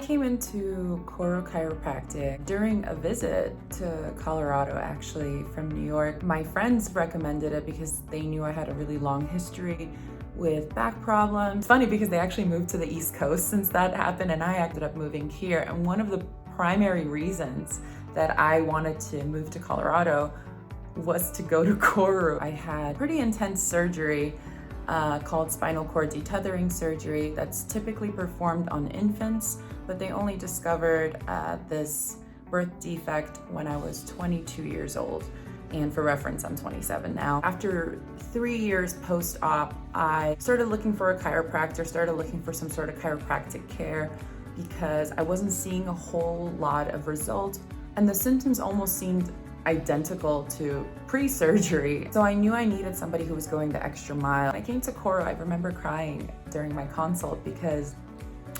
came into Koru Chiropractic during a visit to Colorado, actually, from New York. My friends recommended it because they knew I had a really long history with back problems. It's funny because they actually moved to the East Coast since that happened, and I ended up moving here. And one of the primary reasons that I wanted to move to Colorado was to go to Koru. I had pretty intense surgery called spinal cord detethering surgery that's typically performed on infants, but they only discovered this birth defect when I was 22 years old. And for reference, I'm 27 now. After 3 years post-op, I started looking for a chiropractor, started looking for some sort of chiropractic care because I wasn't seeing a whole lot of results, and the symptoms almost seemed identical to pre-surgery. So I knew I needed somebody who was going the extra mile. When I came to Koru, I remember crying during my consult because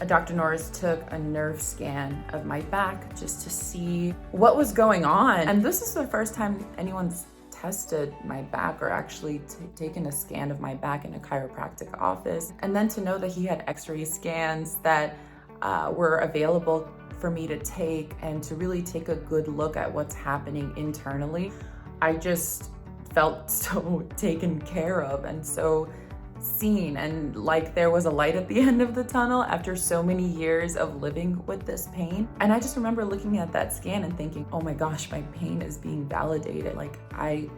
Dr. Norris took a nerve scan of my back just to see what was going on. And this is the first time anyone's tested my back or actually taken a scan of my back in a chiropractic office. And then to know that he had x-ray scans that were available for me to take and to really take a good look at what's happening internally, I just felt so taken care of and so seen, and like there was a light at the end of the tunnel after so many years of living with this pain. And I just remember looking at that scan and thinking, oh my gosh, my pain is being validated. Like I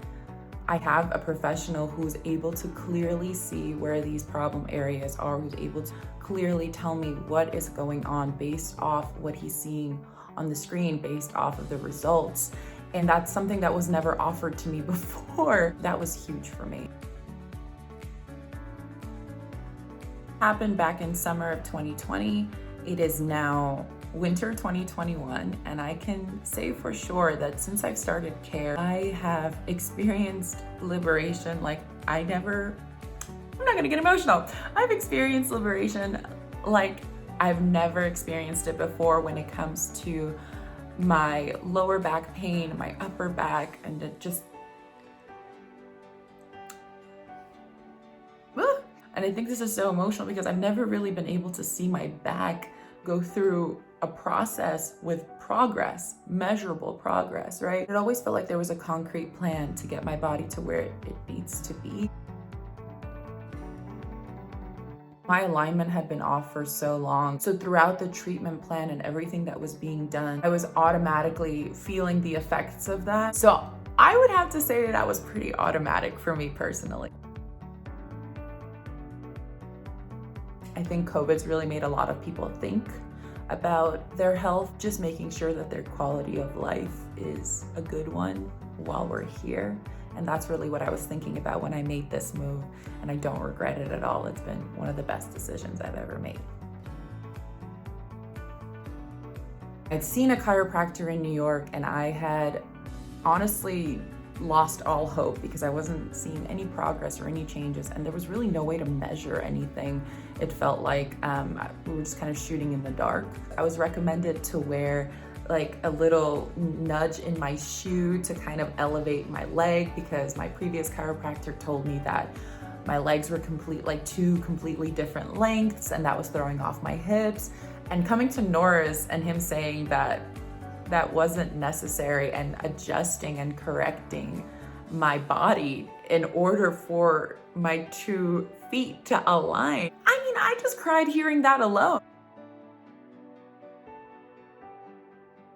have a professional who's able to clearly see where these problem areas are, who's able to clearly tell me what is going on based off what he's seeing on the screen, based off of the results. And that's something that was never offered to me before. That was huge for me. Happened back in summer of 2020. It is now winter 2021, and I can say for sure that since I've started care, I have experienced liberation like I'm not gonna get emotional. I've experienced liberation like I've never experienced it before when it comes to my lower back pain, my upper back, and it just, and I think this is so emotional because I've never really been able to see my back go through a process with progress, measurable progress, right? It always felt like there was a concrete plan to get my body to where it needs to be. My alignment had been off for so long. So throughout the treatment plan and everything that was being done, I was automatically feeling the effects of that. So I would have to say that was pretty automatic for me personally. I think COVID's really made a lot of people think about their health, just making sure that their quality of life is a good one while we're here. And that's really what I was thinking about when I made this move, and I don't regret it at all. It's been one of the best decisions I've ever made. I'd seen a chiropractor in New York, and I had honestly lost all hope because I wasn't seeing any progress or any changes, and there was really no way to measure anything. It felt like we were just kind of shooting in the dark. I was recommended to wear like a little nudge in my shoe to kind of elevate my leg because my previous chiropractor told me that my legs were two completely different lengths, and that was throwing off my hips. And coming to Norris and him saying that that wasn't necessary, and adjusting and correcting my body in order for my 2 feet to align. I mean, I just cried hearing that alone.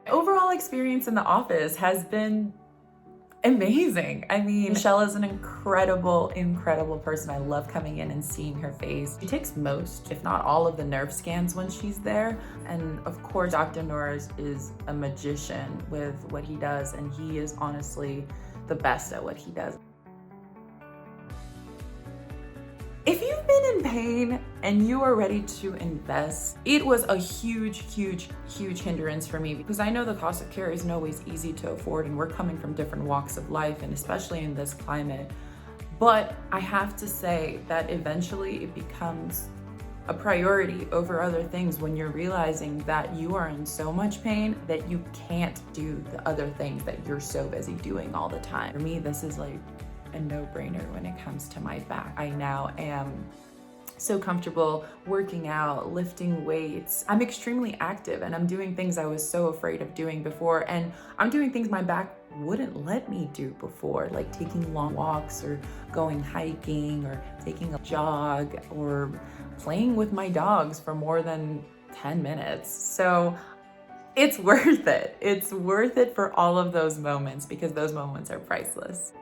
Overall experience in the office has been amazing. I mean, Michelle is an incredible person. I love coming in and seeing her face. She takes most, if not all, of the nerve scans when she's there. And of course, Dr. Norris is a magician with what he does, and he is honestly the best at what he does. If you've been in pain and you are ready to invest, it was a huge hindrance for me because I know the cost of care isn't always easy to afford, and we're coming from different walks of life, and especially in this climate. But I have to say that eventually it becomes a priority over other things when you're realizing that you are in so much pain that you can't do the other things that you're so busy doing all the time. For me, this is like a no-brainer when it comes to my back. I now am so comfortable working out, lifting weights. I'm extremely active and I'm doing things I was so afraid of doing before. And I'm doing things my back wouldn't let me do before, like taking long walks or going hiking or taking a jog or playing with my dogs for more than 10 minutes. So it's worth it. It's worth it for all of those moments because those moments are priceless.